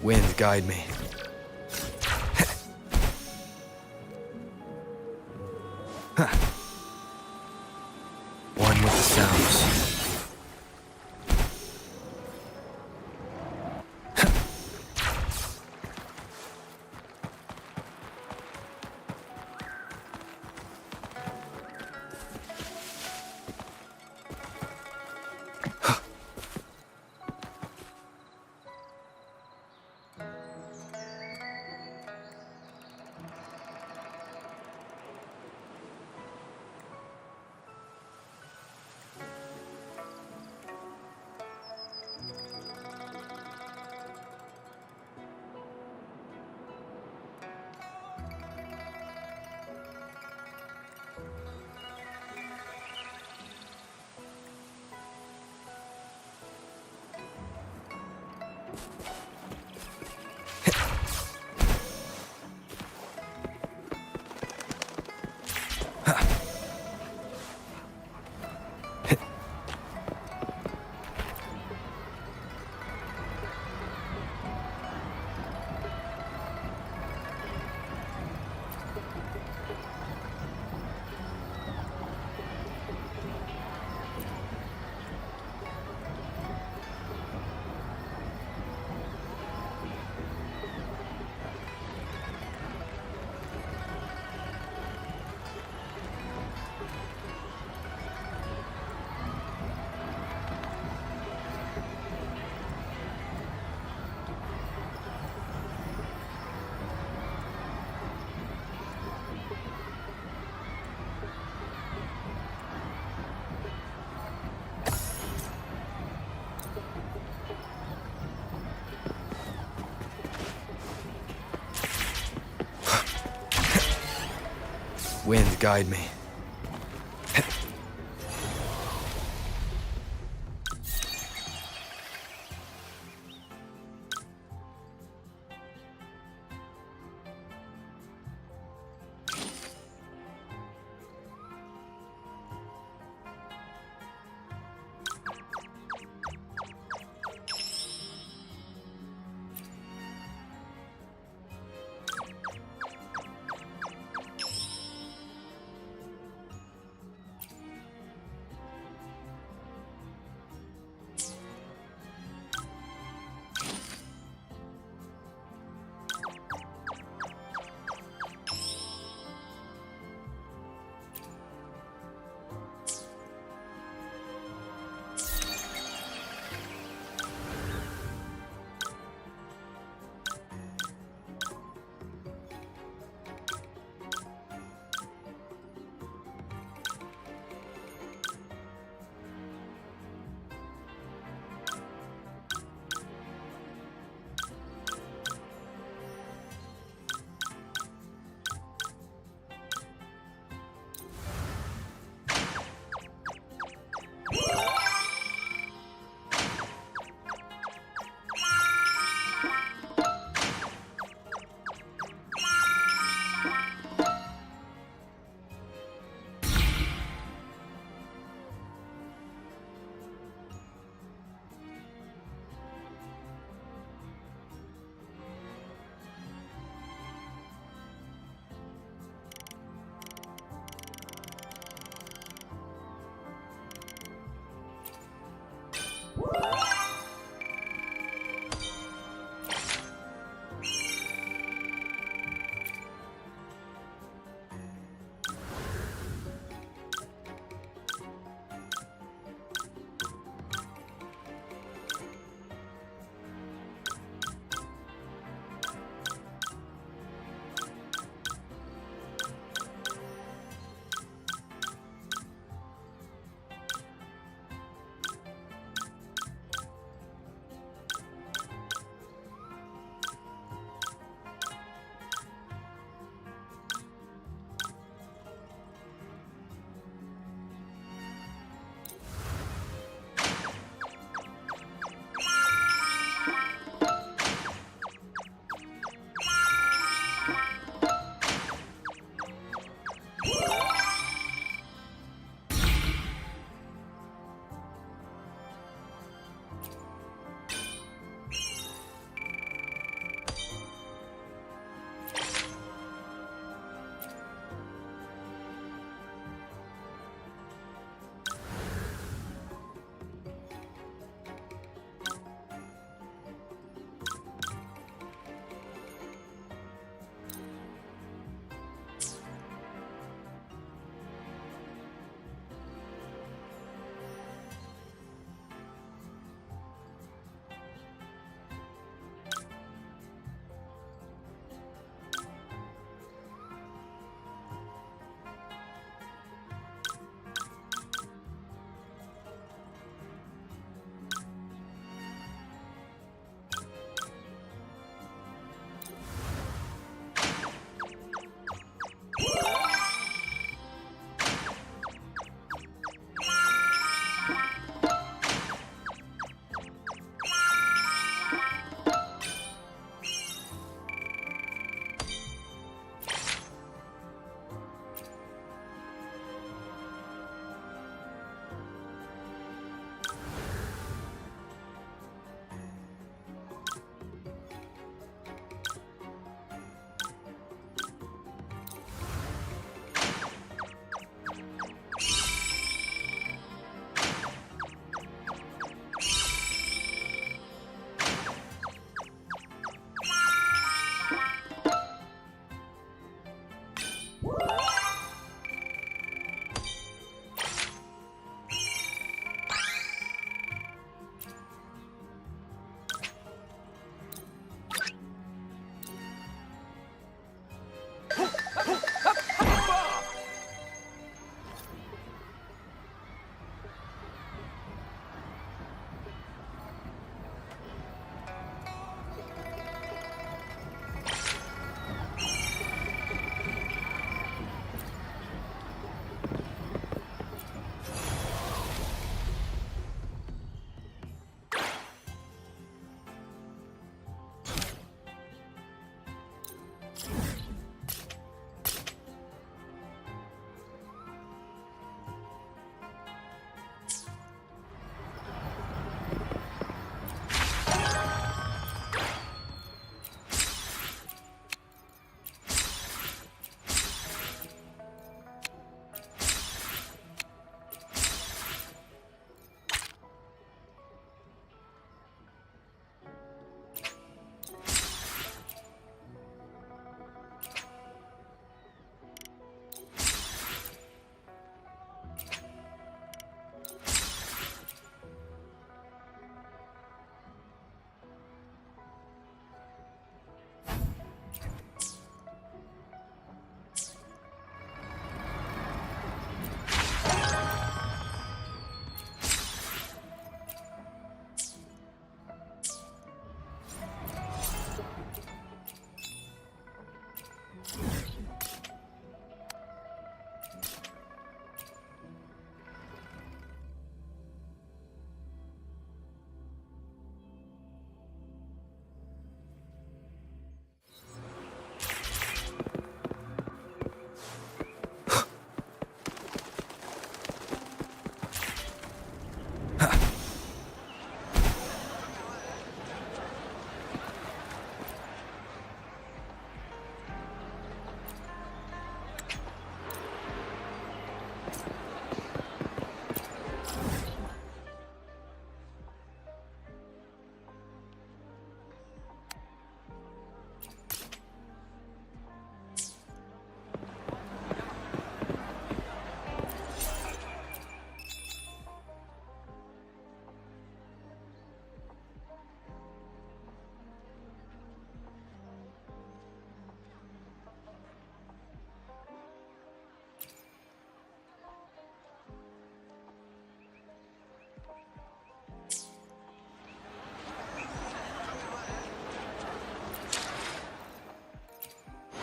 Wind, guide me. One with the sounds. Wind, guide me.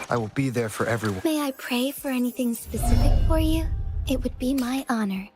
I will be there for everyone. May I pray for anything specific for you? It would be my honor.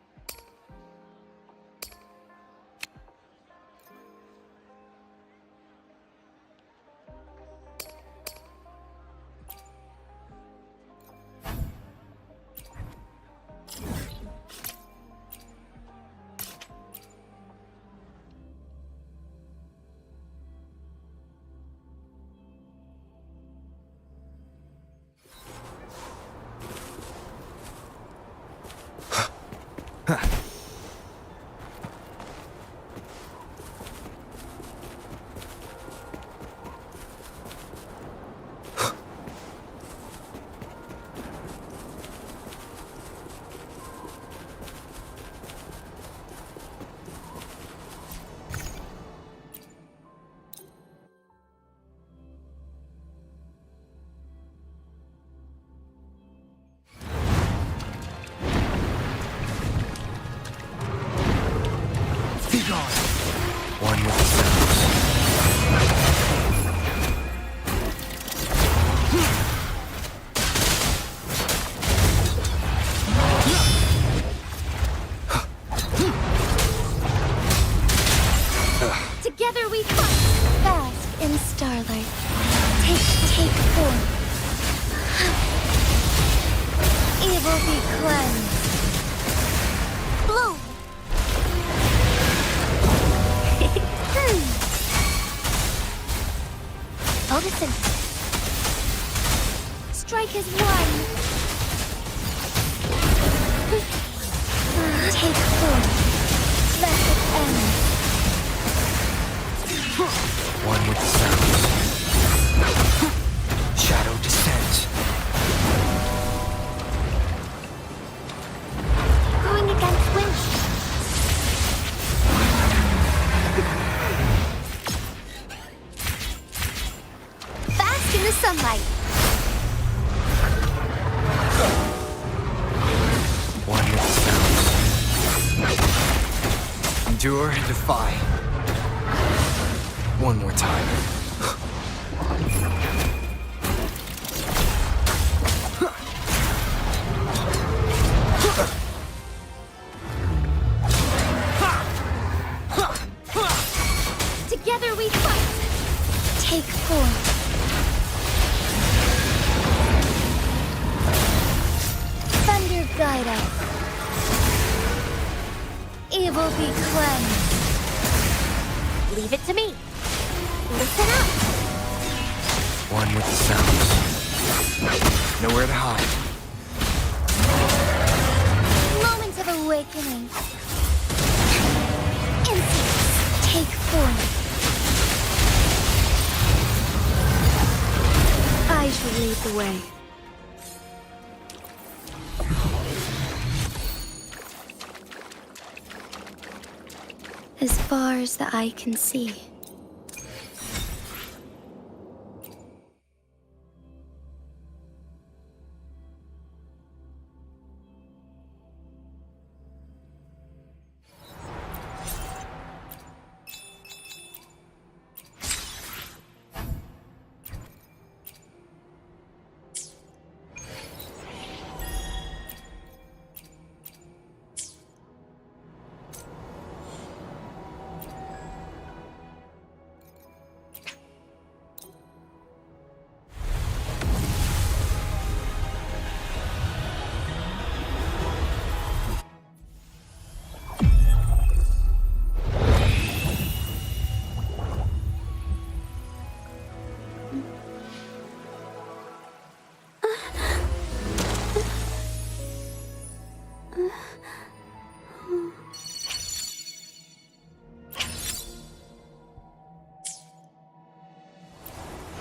One with the sounds. Together we fight, bask in starlight. Take form. Evil be cleansed. Bloom. Odysseus. Strike as one. Take form. Let it end. One with the sounds. Shadow descends. Going against wind. Bask in the sunlight. One with the sounds. Endure and defy. One more time. Together we fight. Take form. Thunder guide us. Evil be cleansed. Leave it to me. Listen up. One with the sounds. Nowhere to hide. Moment of awakening. Instincts take form. I shall lead the way. As far as the eye can see.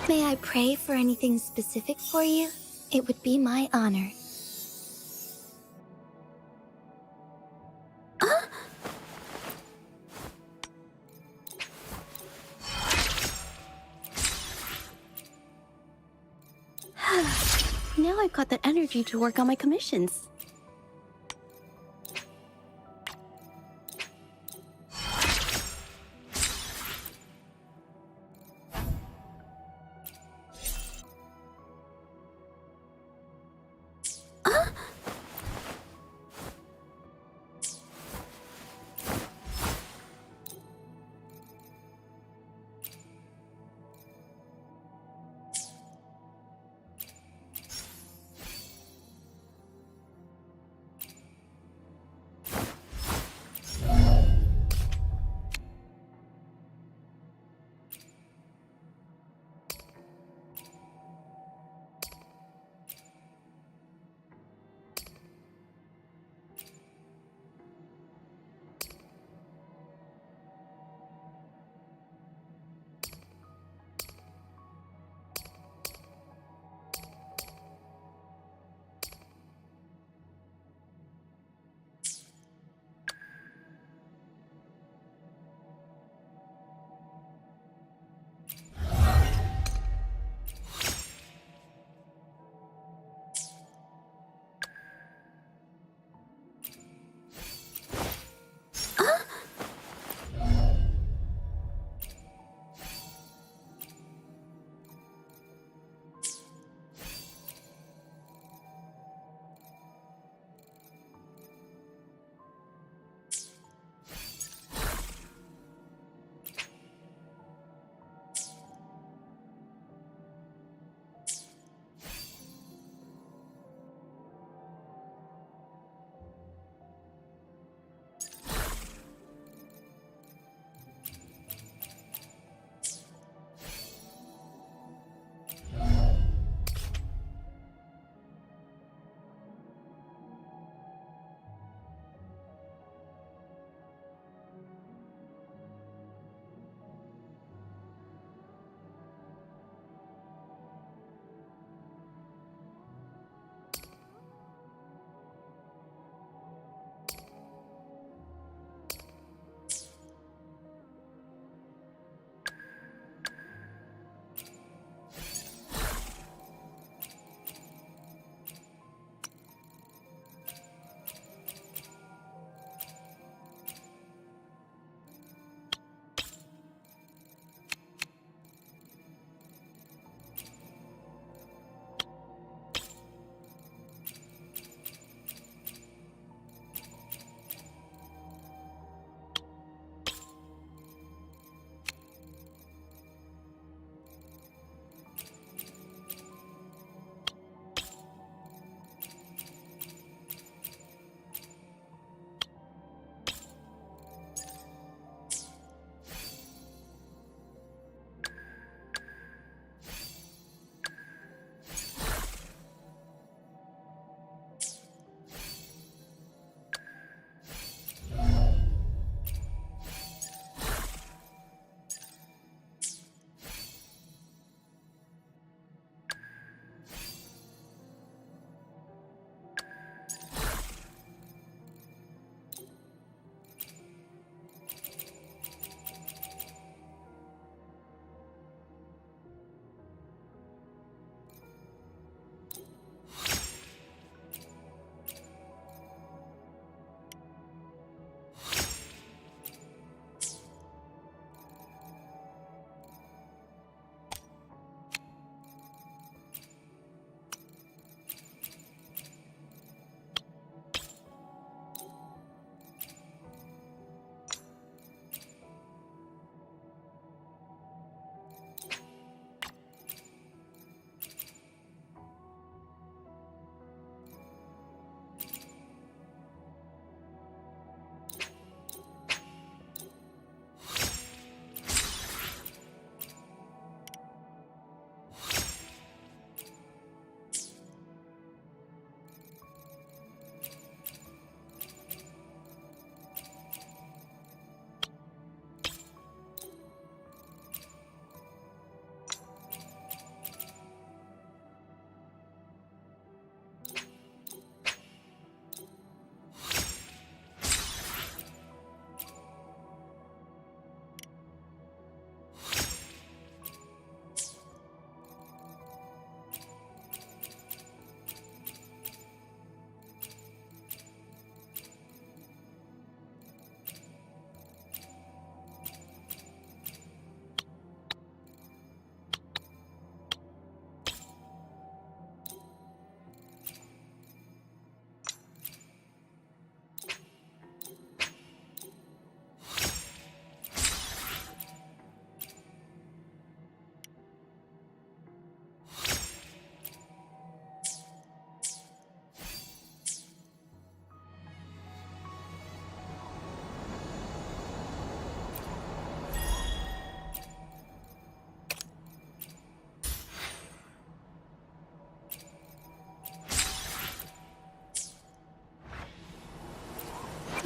May I pray for anything specific for you? It would be my honor. Now I've got the energy to work on my commissions.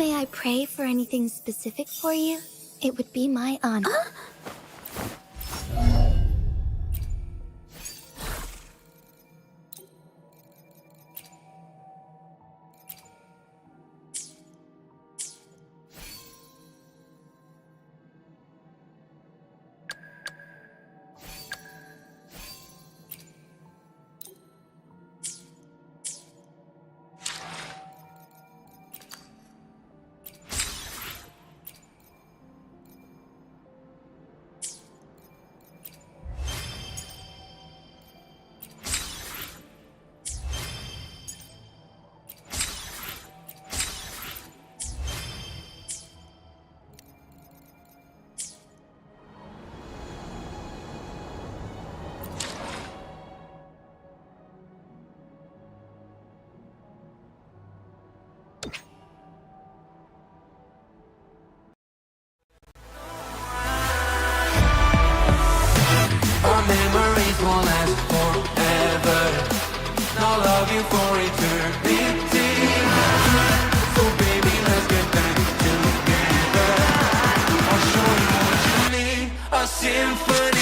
May I pray for anything specific for you? It would be my honor. Our memories won't last forever. And I'll love you for eternity. So baby, let's get back together. I'll show you what you need. A symphony.